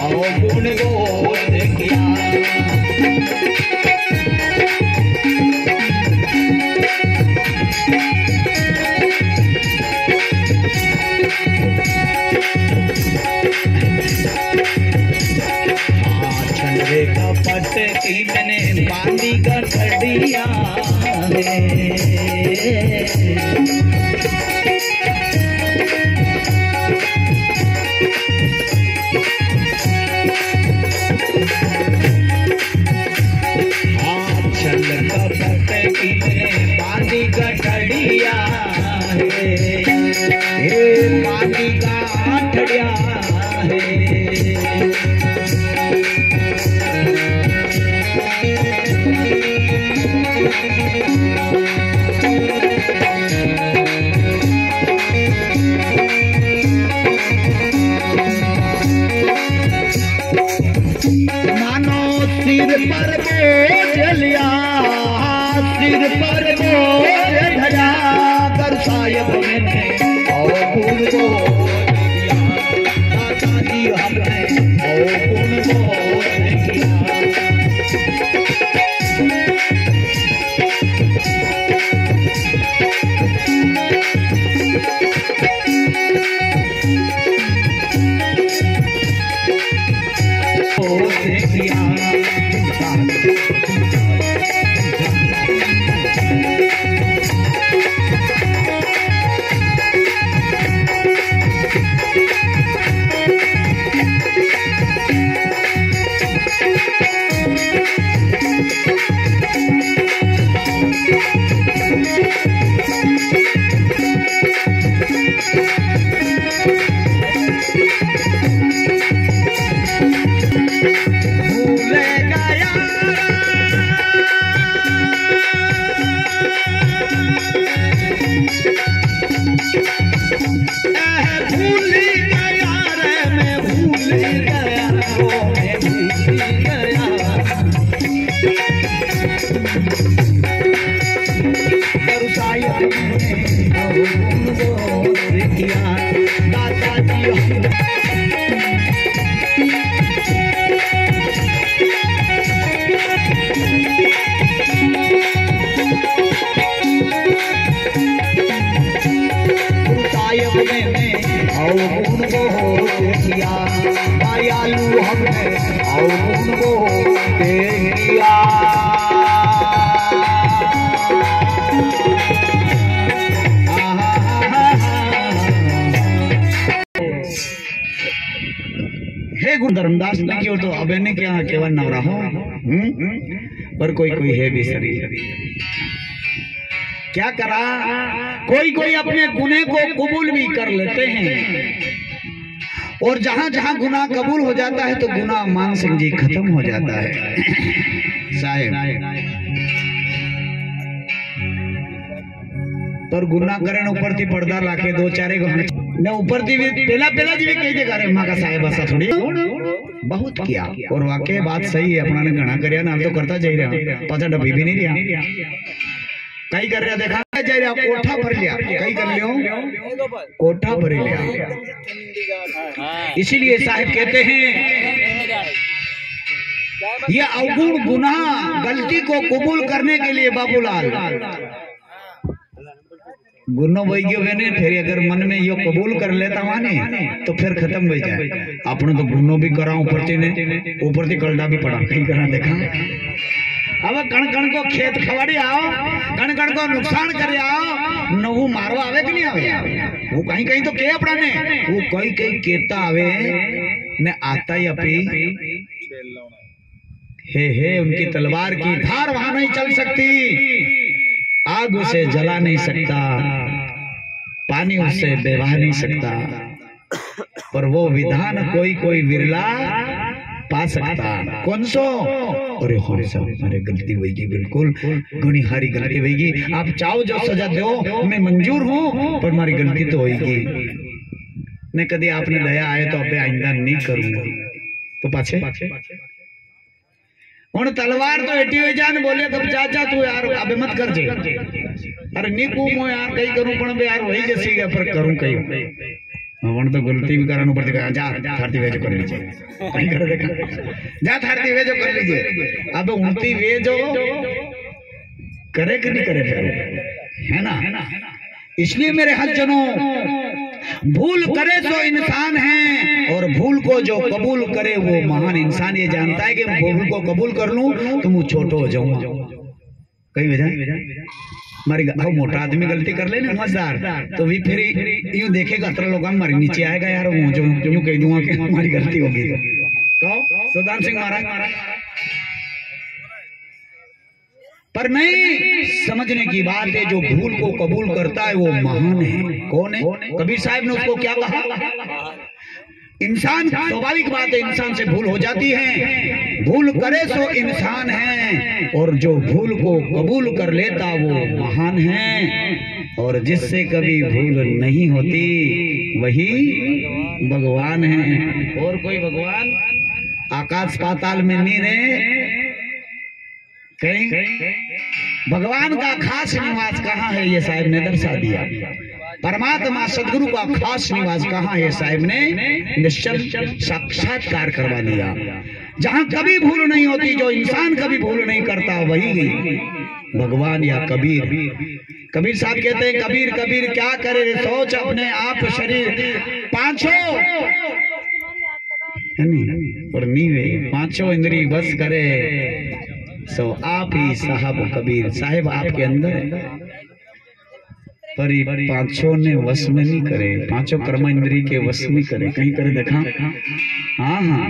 अवगुण बोध किया। चंद्रे कपट की मैंने बांधी गठड़िया बांधी गठड़िया बांधी गाठड़िया मानो सिर पर बोझ लिया, सिर पर बोझ धरा कर सायब मैंने अवगुण बोध किया। दादाजी हमने अवगुण बोध किया। अवगुण बोध किया। दयालु हमने अवगुण बोध किया। हे गुरु धर्मदास ने क्यों तो अब ने क्या केवल न रहो पर कोई कोई है भी शरीर क्या करा। कोई कोई अपने गुने को कबूल भी कर लेते हैं और जहां जहां गुनाह कबूल हो जाता है तो गुनाह मान सिंह जी खत्म हो जाता है। साहेब पर गुनाह करे ऊपर थी पर्दा लाके दो चारे ने ऊपर थी पहला पहला जी कही जगह रे मां का साहेब ऐसा थोड़ी बहुत किया और वाकई बात सही है। अपना ने घना करया ना तो करता जाई रहा पाछा डबी भी नहीं रहा कई कर रहा देखा जाई रहा कोठा भर लिया कई कर लियो कोठा भर लिया। इसीलिए साहिब कहते हैं ये अवगुण गुनाह गलती को कबूल करने के लिए बाबूलाल गुनो वही ने फिर अगर मन में यो कबूल कर लेता माने तो फिर खत्म हो जाए। अपने तो गुनो भी करा ऊपर से कलडा भी पड़ा कहीं करा देखा। अब कण कण को खेत खवाड़ी आओ कण कण को नुकसान करे आओ नवू मारवा आवे कि नहीं आवे वो कहीं कहीं तो के अपना ने वो कई कई केता आवे ने आता ही अपी हे उनकी तलवार की धार वहां नहीं चल सकती। आग उसे जला नहीं सकता पानी उससे बहा नहीं सकता पर वो विधान कोई कोई विरला पा सकता। कौन सो अरे हमारे साहब हमारे गलती होगी बिल्कुल घनी हारी गलती होगी। आप चाहो जो सजा दो मैं मंजूर हूँ पर हमारी गलती तो होगी ने कभी आपने दया आए तो अब आइंदा नहीं करूंगा तो पाछे हूँ तलवार तो एटी हुई जान बोले तो चाचा तू यार अब मत कर जे अरे नी कू मो यार कई करूं पण बे यार वही जैसी है पर करूं कई वण तो गलती भी करानो पड़ती है। जा थारती वेजो कर लीजिए, कहीं कर देखा, जा थारती वेजो कर लीजिए। अब उल्टी वेजो करे कि नहीं करे, है ना। इसलिए मेरे हजनों, भूल करे तो इंसान है, और भूल को जो कबूल करे वो महान इंसान। ये जानता है कि भूल को कबूल कर लूं तो मैं छोटो हो जाऊंगा। कहीं वजह हमारी मोटा आदमी गलती कर ले ना मजदार, तो भी फिर यूं देखेगा, अतर लोग हमारे नीचे आएगा यार, वो जो यूं कह दूंगा कि हमारी गलती होगी। तो सुल्तान सिंह महाराज, पर नहीं, समझने की बात है, जो भूल को कबूल करता है वो महान है। कौन है? कबीर साहब ने उसको क्या कहा? इंसान, स्वाभाविक बात है, इंसान से भूल हो जाती है, भूल करे सो इंसान है, और जो भूल को कबूल कर लेता वो महान है, और जिससे कभी भूल नहीं होती वही भगवान है। और कोई भगवान आकाश पाताल में नहीं रहे, कहीं भगवान का खास निवास कहाँ है ये साहब ने दर्शा दिया। परमात्मा सदगुरु का खास निवास कहाँ है साहब ने निश्चल साक्षात्कार करवा दिया। जहाँ कभी भूल नहीं होती, जो इंसान कभी भूल नहीं करता वही भगवान या कबीर। कबीर साहब कहते हैं, कबीर कबीर क्या करे सोच अपने आप शरीर पांचों और नीवे पांचों इंद्री बस करे सो आप ही साहब। कबीर साहब आपके अंदर है, पर पांचों ने वश में नहीं करे, पांचों कर्म इंद्री के वश में करे। कहीं करे देखा? हाँ हाँ,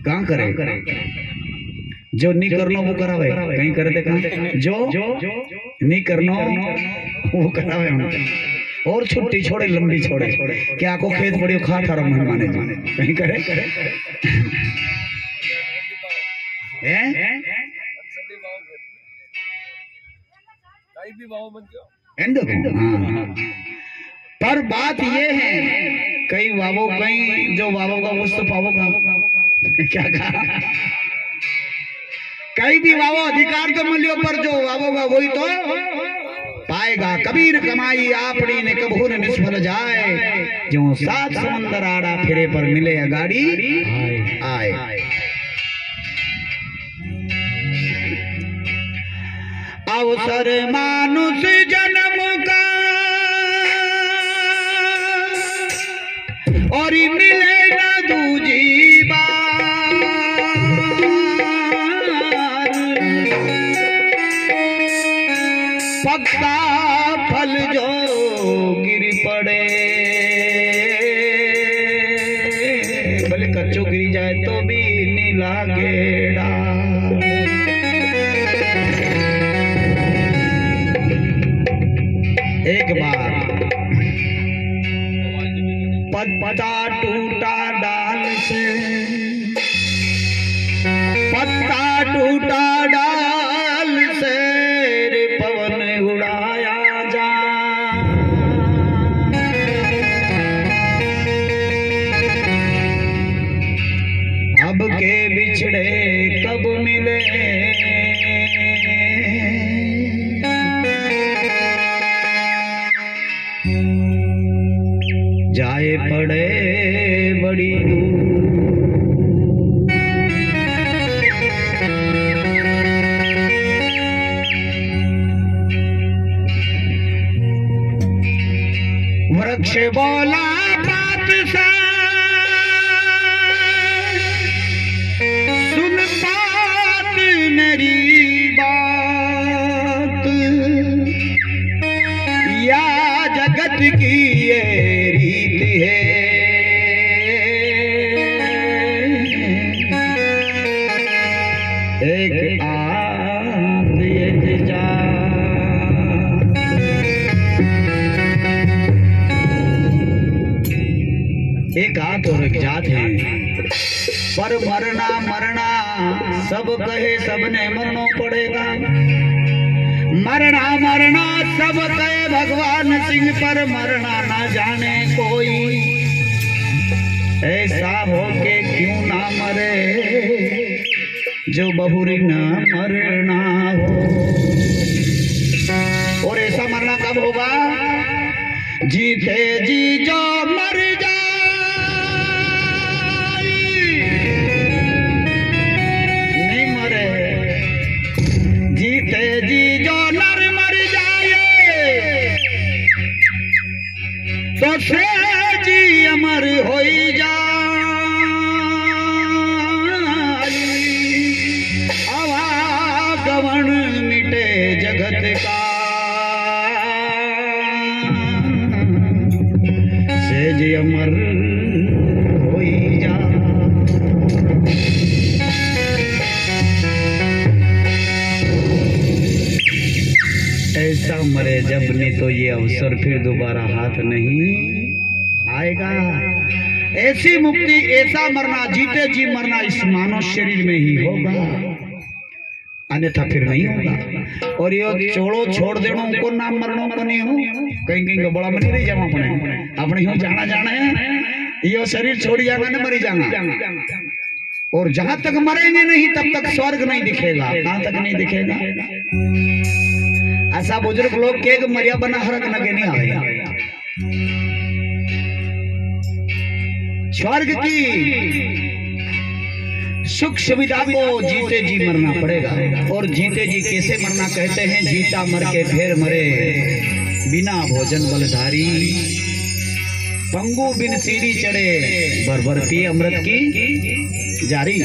कहाँ करे? जो नहीं करना वो करावे। कहीं करे देखा? जो नहीं करना वो करावे उनका। और छुट्टी छोड़े लंबी छोड़े, क्या को खेत पड़ियो खा थारा मन माने जाने। कहीं करे पर बात ये है, कई वावो कहीं जो वावो का उस तो पावो का क्या कहा, कहीं भी वावो अधिकार तो मिलियो, पर जो वावो का वही तो पाएगा। कबीर कमाई आपड़ी ने कभू न निष्फल जाए, जो सात समंदर आड़ा फिरे पर मिले अगाड़ी आए। अवसर मानुष जन्म का और मिले न दूजी बार, पक्का फल जो गिर पड़े, भले कच्चो गिरी जाए तो भी नहीं लागेड़ा। एक बार पत्ता टूटा डाल से, पत्ता टूटा डाल से रे पवन उड़ाया जा। अब के बिछड़े कब मिले, जाए पड़े बड़ी दूर। वृक्ष बोला बात सा सुन बात मेरी बात, या जगत की ये रीत है। एक आद एक जात, एक आत और एक जात है, पर मरना मरना सब कहे सबने मरना पड़ेगा। मरना मरना सब कहे भगवान सिंह, पर मरना ना जाने कोई। ऐसा हो के क्यों ना मरे जो बहुरी न मरना हो। और ऐसा मरना कब होगा? जीते जी जो मर जाए, नहीं मरे, जीते जी जो नर मर जाए तो से जी अमर हो जाए। आवागमन मिटे जगत का, से जी अमर हो जाए। ऐसा मरे जब नहीं तो ये अवसर फिर दोबारा हाथ नहीं आएगा। ऐसी मुक्ति, ऐसा मरना, जीते जी मरना इस मानव शरीर में ही होगा, अन्यथा फिर नहीं होगा। और ये छोड़ो छोड़ देनो को नाम मरणों को नहीं हो, कहीं कहीं बड़ा मन नहीं जावा अपने ही जाना जाना है। ये शरीर छोड़ी जाना न मरी जाना। और जहां तक मरेंगे नहीं तब तक स्वर्ग नहीं दिखेगा। कहां तक नहीं दिखेगा? ऐसा बुजुर्ग लोग के मरिया बना हरक लगे नहीं आएगा। स्वर्ग की सुख सुविधा को जीते जी मरना पड़ेगा। और जीते जी कैसे मरना कहते हैं? जीता मर के फिर मरे, बिना भोजन बलधारी, पंगु बिन सीढ़ी चढ़े, भर पिए अमृत की जारी।